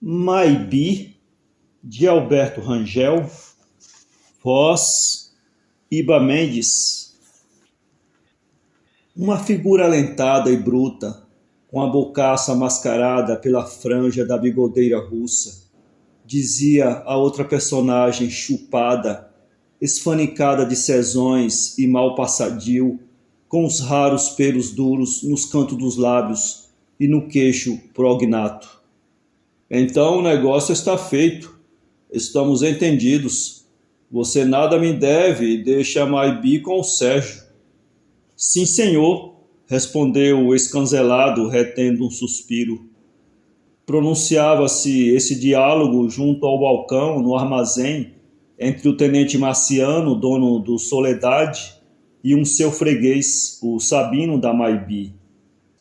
Maibi, de Alberto Rangel, voz Iba Mendes. Uma figura alentada e bruta, com a bocaça mascarada pela franja da bigodeira russa, dizia a outra personagem chupada, esfanicada de sezões e mal passadio, com os raros pelos duros nos cantos dos lábios e no queixo prognato. Então o negócio está feito. Estamos entendidos. Você nada me deve e deixa Maibi com o Sérgio. Sim, senhor, respondeu o escancelado, retendo um suspiro. Pronunciava-se esse diálogo junto ao balcão, no armazém, entre o tenente Marciano, dono do Soledade, e um seu freguês, o Sabino da Maibi.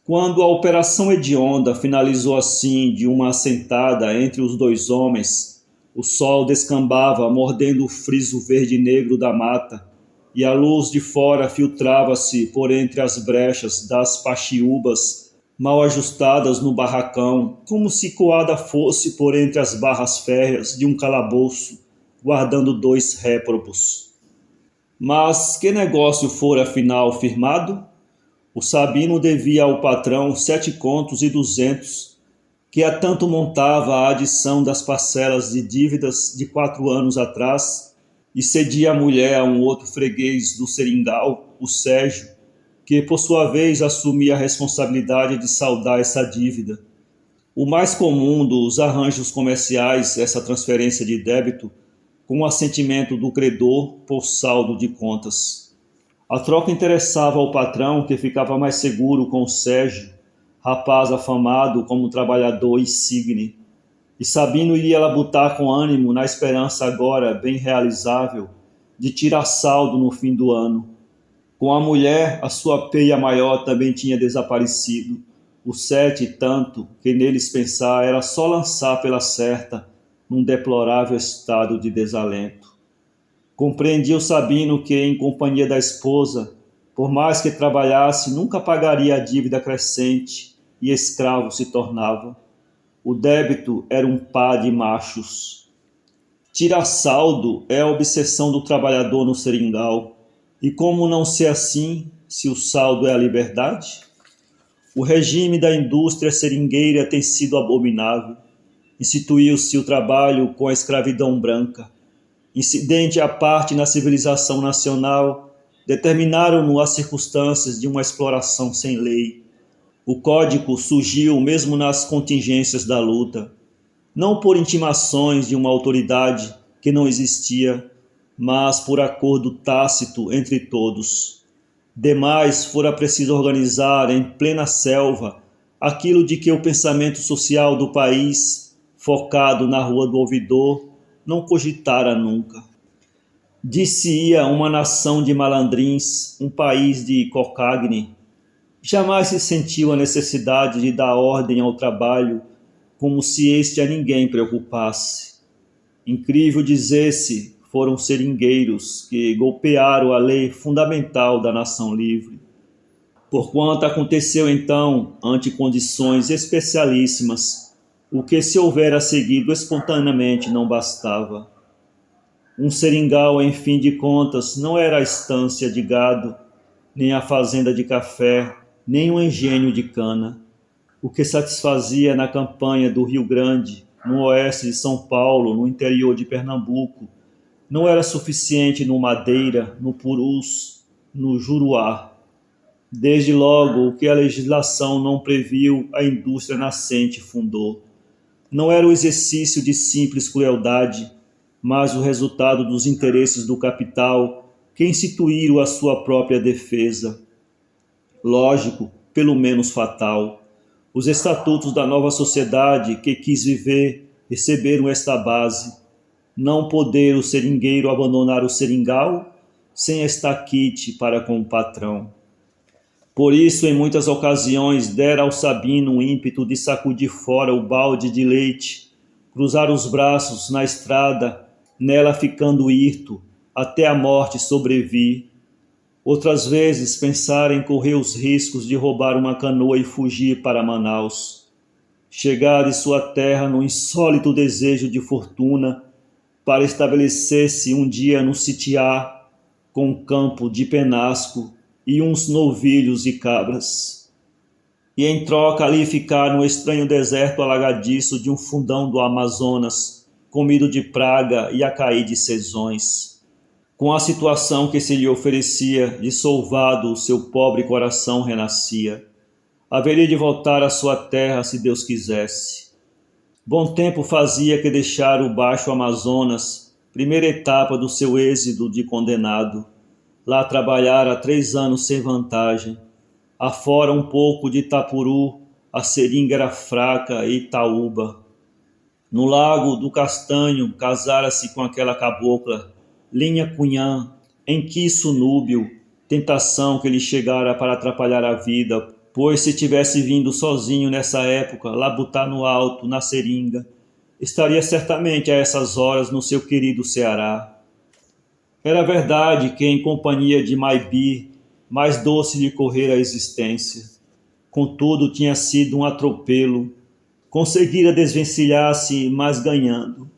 Quando a operação hedionda finalizou assim de uma assentada entre os dois homens, o sol descambava mordendo o friso verde e negro da mata, e a luz de fora filtrava-se por entre as brechas das paxiúbas mal ajustadas no barracão, como se coada fosse por entre as barras férreas de um calabouço, guardando 2 réprobos. Mas que negócio fora afinal firmado? O Sabino devia ao patrão 7,2 contos, que há tanto montava a adição das parcelas de dívidas de 4 anos atrás, e cedia a mulher a um outro freguês do Seringal, o Sérgio, que por sua vez assumia a responsabilidade de saldar essa dívida. O mais comum dos arranjos comerciais, essa transferência de débito, com o assentimento do credor por saldo de contas. A troca interessava ao patrão, que ficava mais seguro com o Sérgio, rapaz afamado como trabalhador insigne, e Sabino iria labutar com ânimo na esperança agora bem realizável de tirar saldo no fim do ano. Com a mulher, a sua peia maior também tinha desaparecido, o 7 tanto que neles pensar era só lançar pela certa num deplorável estado de desalento. Compreendia o Sabino que, em companhia da esposa, por mais que trabalhasse, nunca pagaria a dívida crescente e escravo se tornava. O débito era um par de machos. Tirar saldo é a obsessão do trabalhador no seringal. E como não ser assim, se o saldo é a liberdade? O regime da indústria seringueira tem sido abominável. Instituiu-se o trabalho com a escravidão branca. Incidente à parte na civilização nacional, determinaram-no as circunstâncias de uma exploração sem lei. O código surgiu mesmo nas contingências da luta, não por intimações de uma autoridade que não existia, mas por acordo tácito entre todos. Demais fora preciso organizar em plena selva aquilo de que o pensamento social do país, focado na Rua do Ouvidor, não cogitara nunca. Disse-ia uma nação de malandrins, um país de cocagne. Jamais se sentiu a necessidade de dar ordem ao trabalho, como se este a ninguém preocupasse. Incrível dizer-se, foram seringueiros que golpearam a lei fundamental da nação livre. Porquanto aconteceu então, ante condições especialíssimas, o que se houvera seguido espontaneamente não bastava. Um seringal, em fim de contas, não era a estância de gado, nem a fazenda de café, nem um engenho de cana. O que satisfazia na campanha do Rio Grande, no oeste de São Paulo, no interior de Pernambuco, não era suficiente no Madeira, no Purus, no Juruá. Desde logo, o que a legislação não previu, a indústria nascente fundou. Não era o exercício de simples crueldade, mas o resultado dos interesses do capital que instituíram a sua própria defesa. Lógico, pelo menos fatal. Os estatutos da nova sociedade que quis viver receberam esta base: não poder o seringueiro abandonar o seringal sem estaquite para com o patrão. Por isso, em muitas ocasiões, dera ao Sabino um ímpeto de sacudir fora o balde de leite, cruzar os braços na estrada, nela ficando hirto, até a morte sobrevir. Outras vezes, pensar em correr os riscos de roubar uma canoa e fugir para Manaus. chegar de sua terra no insólito desejo de fortuna para estabelecer-se um dia no sitiar com um campo de penasco e uns novilhos e cabras. E em troca ali ficar no estranho deserto alagadiço de um fundão do Amazonas, comido de praga e a cair de sezões. Com a situação que se lhe oferecia, dissolvado o seu pobre coração renascia. Haveria de voltar à sua terra se Deus quisesse. Bom tempo fazia que deixara o baixo Amazonas, primeira etapa do seu êxodo de condenado. Lá trabalhara 3 anos sem vantagem. Afora um pouco de Itapuru, a seringa era fraca e Itaúba. No lago do Castanho, casara-se com aquela cabocla, Linha Cunhã, em quiço núbio, tentação que lhe chegara para atrapalhar a vida, pois se tivesse vindo sozinho nessa época, labutar no alto, na seringa, estaria certamente a essas horas no seu querido Ceará. Era verdade que em companhia de Maibi, mais doce lhe correra a existência. Contudo, tinha sido um atropelo. Conseguira desvencilhar-se, mas ganhando.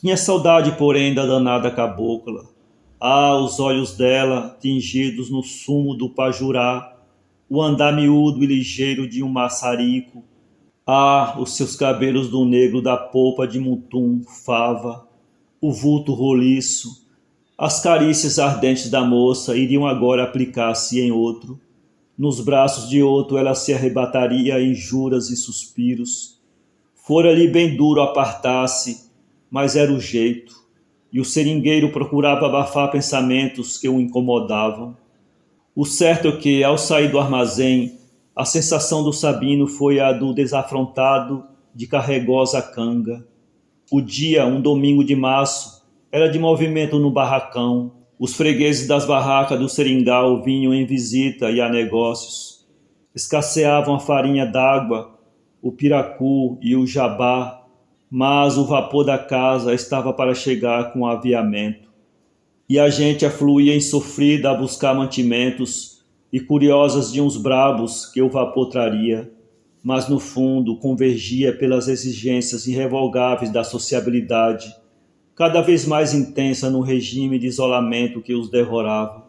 Tinha saudade, porém, da danada cabocla. Ah, os olhos dela, tingidos no sumo do pajurá, o andar miúdo e ligeiro de um maçarico. Ah, os seus cabelos do negro da polpa de mutum, fava, o vulto roliço. As carícias ardentes da moça iriam agora aplicar-se em outro. Nos braços de outro ela se arrebataria em juras e suspiros. Fora-lhe bem duro apartar-se, mas era o jeito, e o seringueiro procurava abafar pensamentos que o incomodavam. O certo é que, ao sair do armazém, a sensação do Sabino foi a do desafrontado de carregosa canga. O dia, um domingo de março, era de movimento no barracão. Os fregueses das barracas do seringal vinham em visita e a negócios. Escasseavam a farinha d'água, o piracu e o jabá, mas o vapor da casa estava para chegar com o aviamento. E a gente afluía insofrida a buscar mantimentos e curiosas de uns brabos que o vapor traria, mas no fundo convergia pelas exigências irrevogáveis da sociabilidade, cada vez mais intensa no regime de isolamento que os devorava.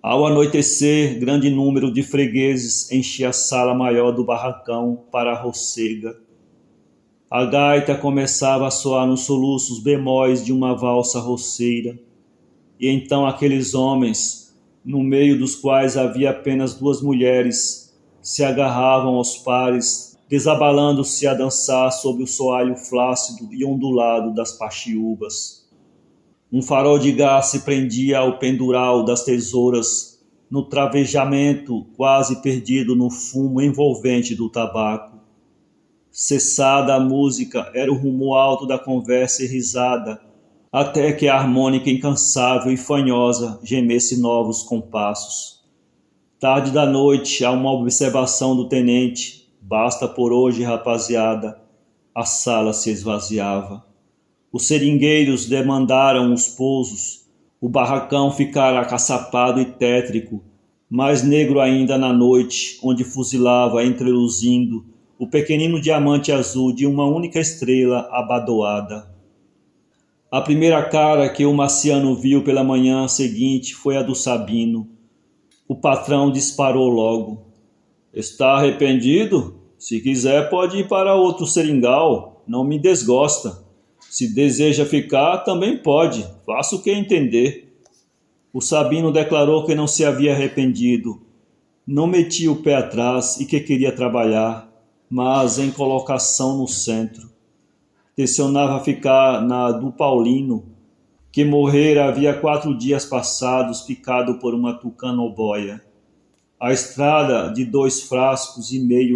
Ao anoitecer, grande número de fregueses enchia a sala maior do barracão para a rocega. A gaita começava a soar nos soluços bemóis de uma valsa roceira, e então aqueles homens, no meio dos quais havia apenas 2 mulheres, se agarravam aos pares, desabalando-se a dançar sob o soalho flácido e ondulado das paxiúbas. Um farol de gás se prendia ao pendural das tesouras, no travejamento quase perdido no fumo envolvente do tabaco. Cessada a música, era o rumo alto da conversa e risada, até que a harmônica incansável e fanhosa gemesse novos compassos. Tarde da noite, a uma observação do tenente, basta por hoje, rapaziada, a sala se esvaziava. Os seringueiros demandaram os pousos, o barracão ficara acaçapado e tétrico, mais negro ainda na noite, onde fuzilava, entreluzindo, o pequenino diamante azul de uma única estrela abadoada. A primeira cara que o Marciano viu pela manhã seguinte foi a do Sabino. O patrão disparou logo. Está arrependido? Se quiser pode ir para outro seringal, não me desgosta. Se deseja ficar, também pode, faça o que entender. O Sabino declarou que não se havia arrependido. Não metia o pé atrás e que queria trabalhar, mas em colocação no centro. Tencionava ficar na do Paulino, que morrera havia 4 dias passados, picado por uma tucanoboia. A estrada de 2,5 frascos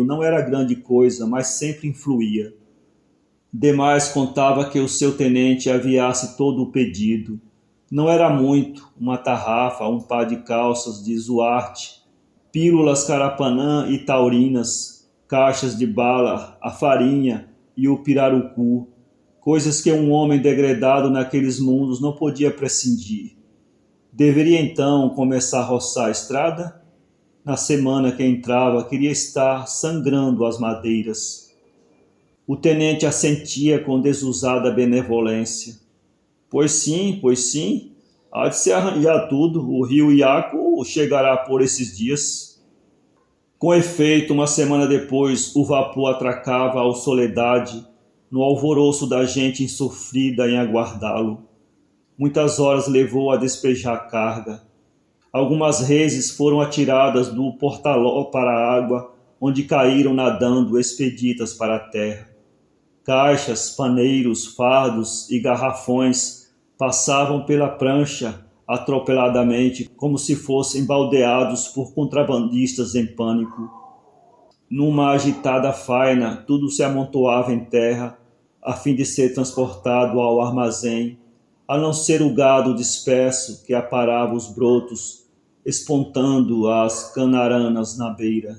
não era grande coisa, mas sempre influía. Demais contava que o seu tenente aviasse todo o pedido. Não era muito, uma tarrafa, um par de calças de Zuarte, pílulas Carapanã e taurinas, caixas de bala, a farinha e o pirarucu, coisas que um homem degradado naqueles mundos não podia prescindir. Deveria então começar a roçar a estrada? Na semana que entrava, queria estar sangrando as madeiras. O tenente assentia com desusada benevolência. Pois sim, há de se arranjar tudo, o rio Iaco chegará por esses dias. Com efeito, uma semana depois, o vapor atracava ao Soledade, no alvoroço da gente insofrida em aguardá-lo. Muitas horas levou a despejar carga. Algumas reses foram atiradas do portaló para a água, onde caíram nadando expeditas para a terra. Caixas, paneiros, fardos e garrafões passavam pela prancha atropeladamente, como se fossem baldeados por contrabandistas em pânico. Numa agitada faina, tudo se amontoava em terra, a fim de ser transportado ao armazém, a não ser o gado disperso que aparava os brotos, espontando as canaranas na beira.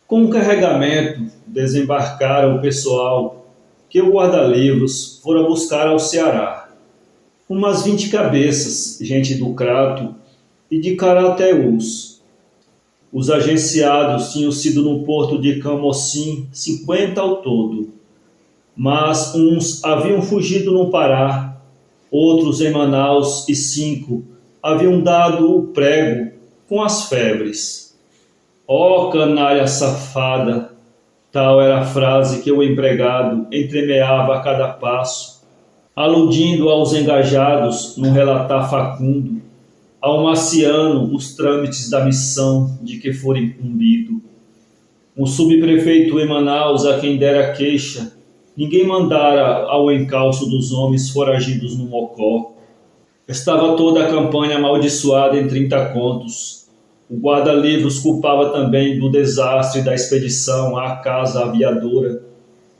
Com o carregamento, desembarcara o pessoal que o guarda-livros fora buscar ao Ceará. Umas 20 cabeças, gente do Crato e de Carateús. Os agenciados tinham sido no porto de Camocim 50 ao todo, mas uns haviam fugido no Pará, outros em Manaus e 5 haviam dado o prego com as febres. Ó canalha safada! Tal era a frase que o empregado entremeava a cada passo, aludindo aos engajados num relatar facundo, ao Marciano os trâmites da missão de que for incumbido. Um subprefeito em Manaus a quem dera queixa, ninguém mandara ao encalço dos homens foragidos no Mocó. Estava toda a campanha amaldiçoada em 30 contos. O guarda-livros culpava também do desastre da expedição à casa aviadora,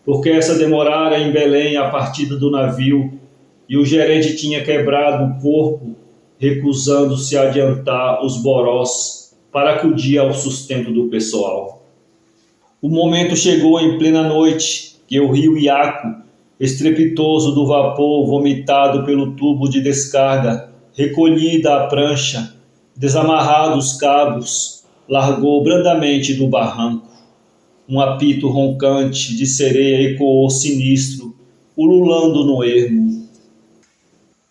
porque essa demorara em Belém a partida do navio e o gerente tinha quebrado o corpo, recusando-se a adiantar os borós para acudir ao sustento do pessoal. O momento chegou em plena noite que o rio Iaco, estrepitoso do vapor vomitado pelo tubo de descarga, recolhida a prancha, desamarrados os cabos, largou brandamente do barranco. Um apito roncante de sereia ecoou sinistro, ululando no ermo.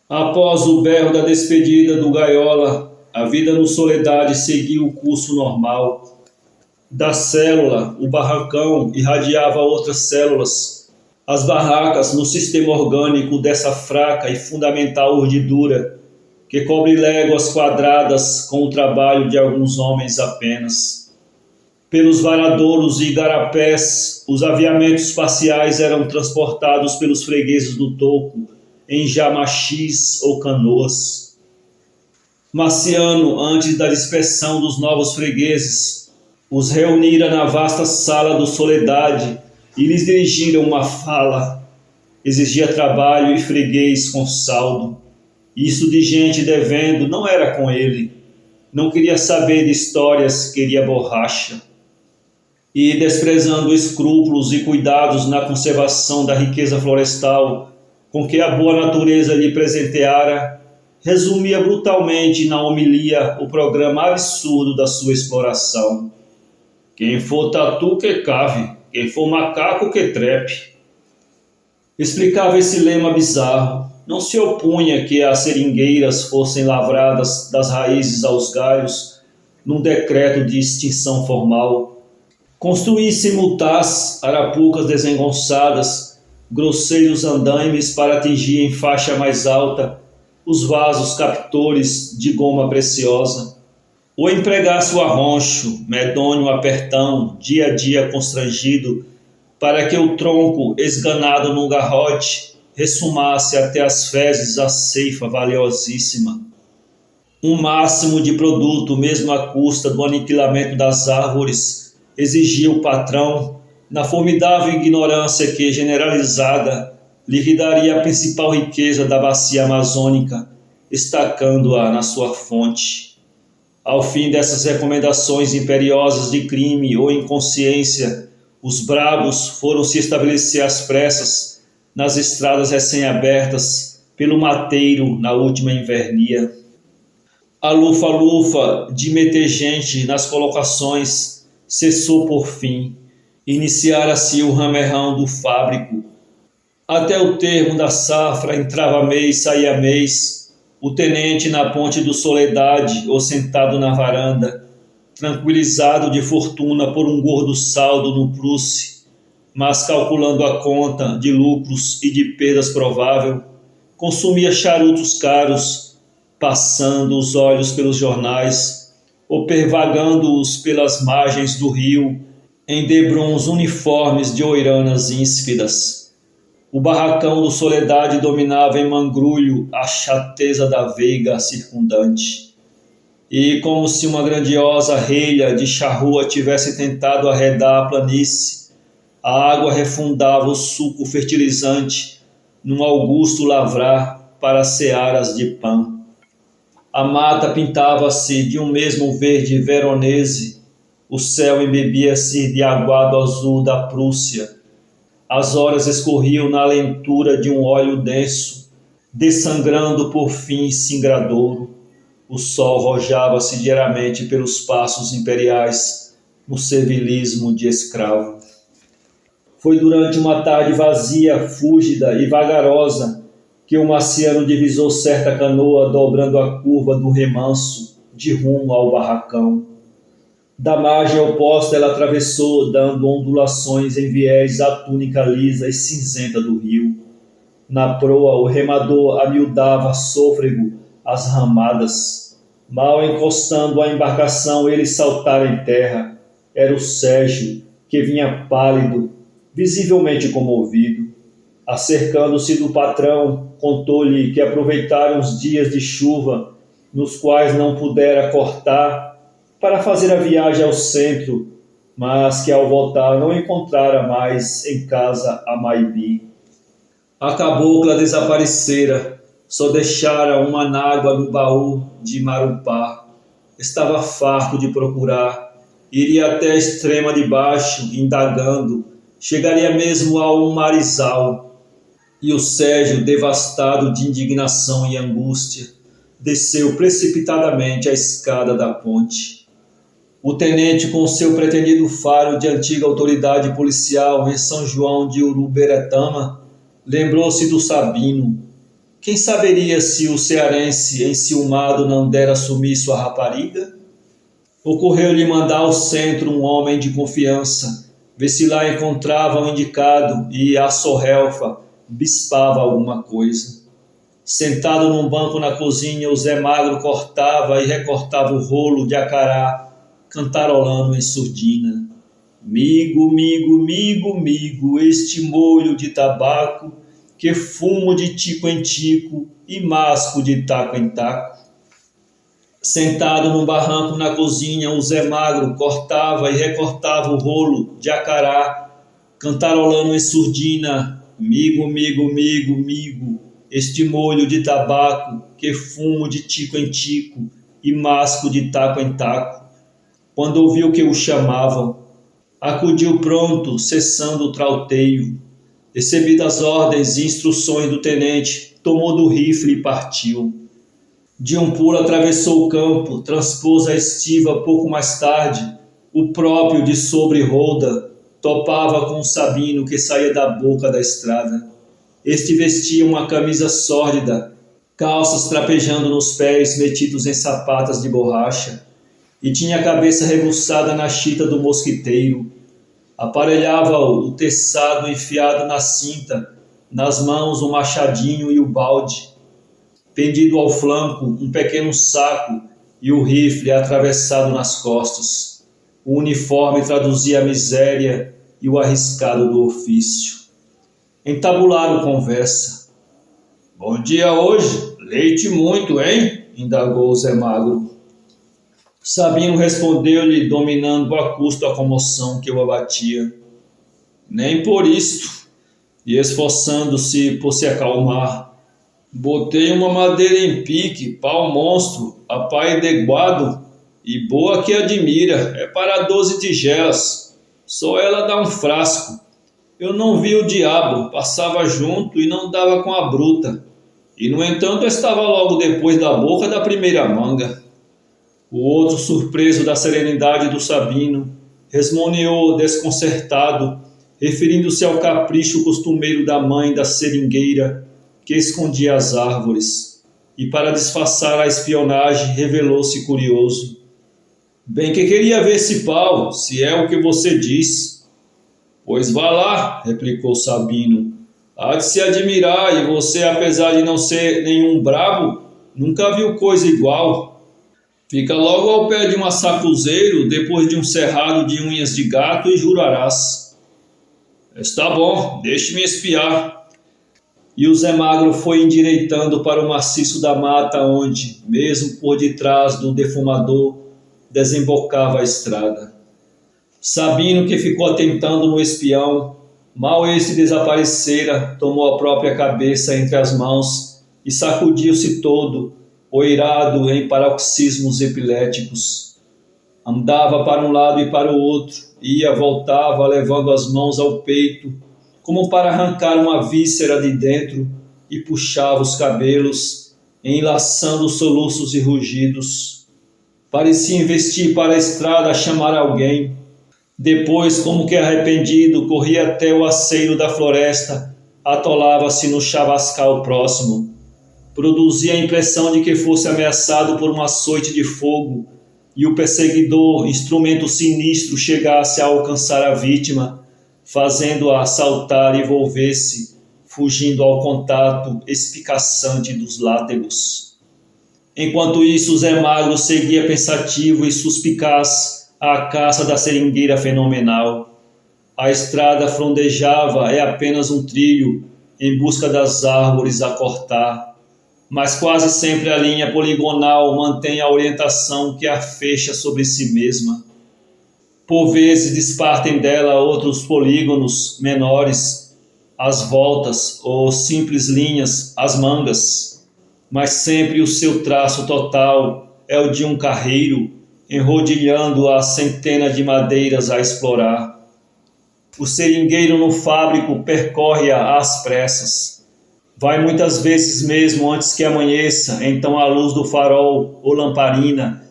Após o berro da despedida do Gaiola, a vida no Soledade seguiu o curso normal. Da célula, o barracão irradiava outras células. As barracas no sistema orgânico dessa fraca e fundamental urdidura, que cobre léguas quadradas com o trabalho de alguns homens apenas. Pelos varadouros e igarapés, os aviamentos parciais eram transportados pelos fregueses do toco em jamachis ou canoas. Marciano, antes da dispersão dos novos fregueses, os reunira na vasta sala do Soledade e lhes dirigira uma fala. Exigia trabalho e freguês com saldo. Isso de gente devendo não era com ele. Não queria saber de histórias, queria borracha. E, desprezando escrúpulos e cuidados na conservação da riqueza florestal com que a boa natureza lhe presenteara, resumia brutalmente na homilia o programa absurdo da sua exploração. Quem for tatu que cave, quem for macaco que trepe. Explicava esse lema bizarro. Não se opunha que as seringueiras fossem lavradas das raízes aos galhos, num decreto de extinção formal. Construíssem multás, arapucas desengonçadas, grosseiros andaimes para atingir em faixa mais alta os vasos captores de goma preciosa. Ou empregasse o arroncho, medonho apertão, dia a dia constrangido, para que o tronco, esganado no garrote, ressumasse até as fezes a ceifa valiosíssima. Um máximo de produto, mesmo à custa do aniquilamento das árvores, exigia o patrão, na formidável ignorância que, generalizada, liquidaria a principal riqueza da bacia amazônica, estacando-a na sua fonte. Ao fim dessas recomendações imperiosas de crime ou inconsciência, os brabos foram se estabelecer às pressas nas estradas recém-abertas pelo mateiro na última invernia. A lufa-lufa de meter gente nas colocações cessou por fim, Iniciara-se o ramerrão do fábrico. Até o termo da safra entrava mês, saía mês, o tenente na ponte do Soledade ou sentado na varanda, tranquilizado de fortuna por um gordo saldo no Prússia, mas calculando a conta de lucros e de perdas provável, consumia charutos caros, passando os olhos pelos jornais ou pervagando-os pelas margens do rio em debruns uniformes de oiranas íspidas. O barracão do Soledade dominava em mangrulho a chateza da veiga circundante. E como se uma grandiosa relha de charrua tivesse tentado arredar a planície, a água refundava o suco fertilizante num augusto lavrar para searas de pã. A mata pintava-se de um mesmo verde veronese, o céu embebia-se de aguado azul da Prússia. As horas escorriam na lentura de um óleo denso, dessangrando por fim singradouro. O sol rojava-se diariamente pelos passos imperiais, no servilismo de escravo. Foi durante uma tarde vazia, fúlgida e vagarosa que o marciano divisou certa canoa dobrando a curva do remanso de rumo ao barracão. Da margem oposta ela atravessou, dando ondulações em viés à túnica lisa e cinzenta do rio. Na proa o remador amiudava sôfrego as ramadas. Mal encostando a embarcação, ele saltara em terra. Era o Sérgio, que vinha pálido, visivelmente comovido. Acercando-se do patrão, contou-lhe que aproveitara uns dias de chuva, nos quais não pudera cortar, para fazer a viagem ao centro, mas que ao voltar não encontrara mais em casa a Maibi. A cabocla desaparecera, só deixara uma nágua no baú de Marupá. Estava farto de procurar, iria até a extrema de baixo, indagando, chegaria mesmo ao Marizal. E o Sérgio, devastado de indignação e angústia, desceu precipitadamente a escada da ponte. O tenente, com seu pretendido faro de antiga autoridade policial em São João de Uruberetama, lembrou-se do Sabino. Quem saberia se o cearense enciumado não dera sumir sua rapariga? Ocorreu-lhe mandar ao centro um homem de confiança, ver se lá encontrava o indicado e, a sorrelfa, bispava alguma coisa. Sentado num banco na cozinha, o Zé Magro cortava e recortava o rolo de acará, cantarolando em surdina. Migo, migo, migo, migo, este molho de tabaco, que fumo de tico em tico e masco de taco em taco. Sentado num barranco na cozinha, o Zé Magro cortava e recortava o rolo de acará, cantarolando em surdina. Migo, migo, migo, migo, este molho de tabaco, que fumo de tico em tico e masco de taco em taco. Quando ouviu que o chamavam, acudiu pronto, cessando o trauteio. Recebidas ordens e instruções do tenente, tomou do rifle e partiu. De um pulo atravessou o campo, transpôs a estiva pouco mais tarde. O próprio de sobre rolda topava com o Sabino que saía da boca da estrada. Este vestia uma camisa sórdida, calças trapejando nos pés metidos em sapatas de borracha, e tinha a cabeça rebuçada na chita do mosquiteiro. Aparelhava-o o teçado enfiado na cinta, nas mãos o machadinho e o balde. Pendido ao flanco, um pequeno saco e o rifle atravessado nas costas. O uniforme traduzia a miséria e o arriscado do ofício. Entabularam conversa. Bom dia hoje? Leite muito, hein? Indagou o Zé Magro. Sabino respondeu-lhe, dominando a custo a comoção que o abatia. Nem por isto, e esforçando-se por se acalmar. Botei uma madeira em pique, pau monstro, apaedeguado, e boa que admira, é para 12 tigelas. Só ela dá um frasco. Eu não vi o diabo, passava junto e não dava com a bruta. E, no entanto, estava logo depois da boca da primeira manga. O outro, surpreso da serenidade do Sabino, resmoneou desconcertado, referindo-se ao capricho costumeiro da mãe da seringueira que escondia as árvores, e para disfarçar a espionagem revelou-se curioso. Bem que queria ver esse pau, se é o que você diz. Pois vá lá, replicou Sabino. Há de se admirar, e você, apesar de não ser nenhum brabo, nunca viu coisa igual. Fica logo ao pé de um assacuzeiro, depois de um cerrado de unhas de gato, e jurarás. Está bom, deixe-me espiar. E o Zé Magro foi endireitando para o maciço da mata, onde, mesmo por detrás do defumador, desembocava a estrada. Sabino, que ficou atentando no espião, mal esse desaparecera, tomou a própria cabeça entre as mãos e sacudiu-se todo, oirado em paroxismos epiléticos. Andava para um lado e para o outro, ia, voltava, levando as mãos ao peito, como para arrancar uma víscera de dentro, e puxava os cabelos, enlaçando soluços e rugidos. Parecia investir para a estrada a chamar alguém. Depois, como que arrependido, corria até o aceiro da floresta, atolava-se no chavascal próximo. Produzia a impressão de que fosse ameaçado por um açoite de fogo, e o perseguidor, instrumento sinistro, chegasse a alcançar a vítima, fazendo-a saltar e volver-se, fugindo ao contato espicaçante dos látegos. Enquanto isso, Zé Magro seguia pensativo e suspicaz à caça da seringueira fenomenal. A estrada frondejava, é apenas um trilho, em busca das árvores a cortar, mas quase sempre a linha poligonal mantém a orientação que a fecha sobre si mesma. Por vezes despartem dela outros polígonos menores, as voltas ou simples linhas, as mangas, mas sempre o seu traço total é o de um carreiro, enrodilhando a centena de madeiras a explorar. O seringueiro no fábrico percorre-a às pressas. Vai muitas vezes mesmo antes que amanheça, então à luz do farol ou lamparina,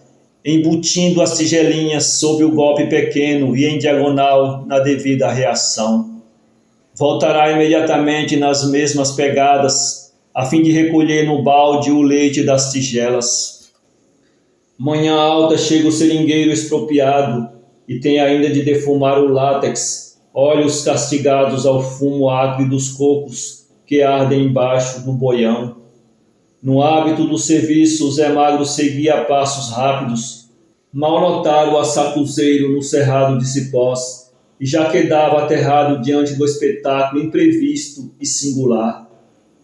embutindo as tigelinhas sob o golpe pequeno e em diagonal na devida reação. Voltará imediatamente nas mesmas pegadas, a fim de recolher no balde o leite das tigelas. Manhã alta chega o seringueiro expropriado e tem ainda de defumar o látex, olhos castigados ao fumo acre dos cocos que ardem embaixo do boião. No hábito do serviço, o Zé Magro seguia a passos rápidos. Mal notara o assacuzeiro no cerrado de cipós e já quedava aterrado diante do espetáculo imprevisto e singular.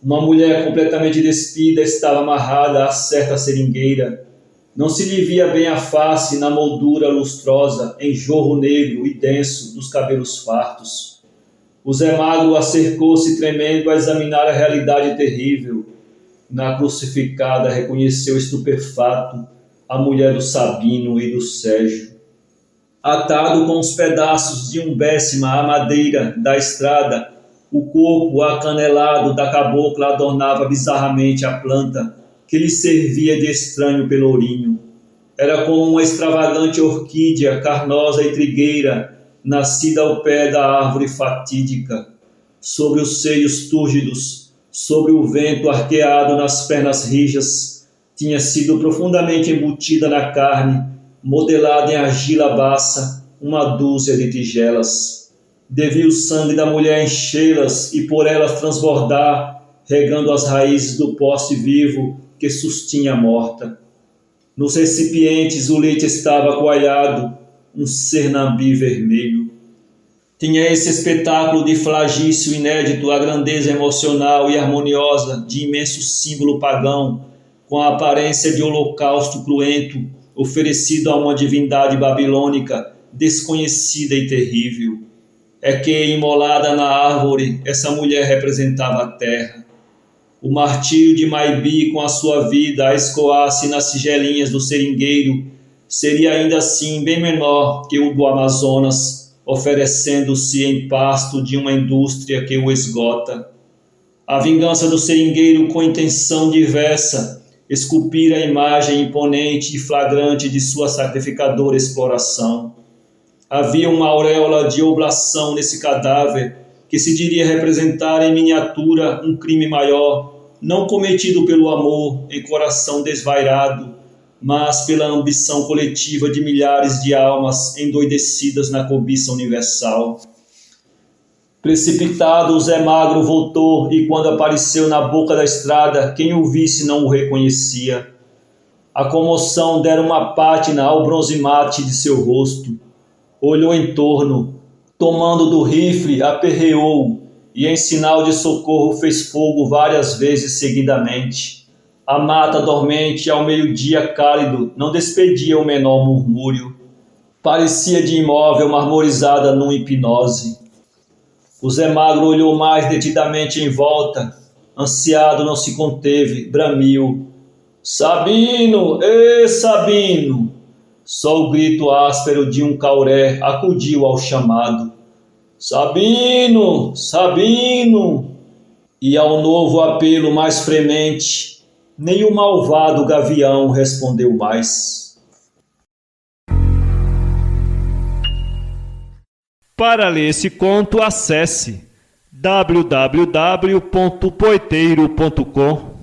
Uma mulher completamente despida estava amarrada a certa seringueira. Não se lhe via bem a face na moldura lustrosa, em jorro negro e denso dos cabelos fartos. O Zé Magro acercou-se tremendo a examinar a realidade terrível. Na crucificada reconheceu estupefato a mulher do Sabino e do Sérgio. Atado com os pedaços de um bécima à madeira da estrada, o corpo acanelado da cabocla adornava bizarramente a planta que lhe servia de estranho pelourinho. Era como uma extravagante orquídea carnosa e trigueira, nascida ao pé da árvore fatídica. Sobre os seios túrgidos, sobre o vento arqueado nas pernas rijas, tinha sido profundamente embutida na carne, modelada em argila baça, uma dúzia de tigelas. Devia o sangue da mulher enchê-las e por elas transbordar, regando as raízes do poste vivo que sustinha a morta. Nos recipientes o leite estava coalhado, um cernambi vermelho. Tinha esse espetáculo de flagício inédito a grandeza emocional e harmoniosa de imenso símbolo pagão, com a aparência de holocausto cruento oferecido a uma divindade babilônica desconhecida e terrível. É que, imolada na árvore, essa mulher representava a terra. O martírio de Maibi, com a sua vida a escoar-se nas tigelinhas do seringueiro, seria ainda assim bem menor que o do Amazonas, oferecendo-se em pasto de uma indústria que o esgota. A vingança do seringueiro, com intenção diversa, esculpira a imagem imponente e flagrante de sua sacrificadora exploração. Havia uma auréola de oblação nesse cadáver que se diria representar em miniatura um crime maior, não cometido pelo amor em coração desvairado, mas pela ambição coletiva de milhares de almas endoidecidas na cobiça universal. Precipitado, o Zé Magro voltou e, quando apareceu na boca da estrada, quem o visse não o reconhecia. A comoção dera uma pátina ao bronze-mate de seu rosto. Olhou em torno, tomando do rifle, aperreou e, em sinal de socorro, fez fogo várias vezes seguidamente. A mata dormente, ao meio-dia cálido, não despedia o menor murmúrio. Parecia de imóvel, marmorizada numa hipnose. O Zé Magro olhou mais detidamente em volta. Ansiado, não se conteve, bramiu: Sabino! Ê, Sabino! Só o grito áspero de um cauré acudiu ao chamado. Sabino! Sabino! E ao novo apelo mais fremente, nem o malvado gavião respondeu mais. Para ler esse conto, acesse www.poeteiro.com.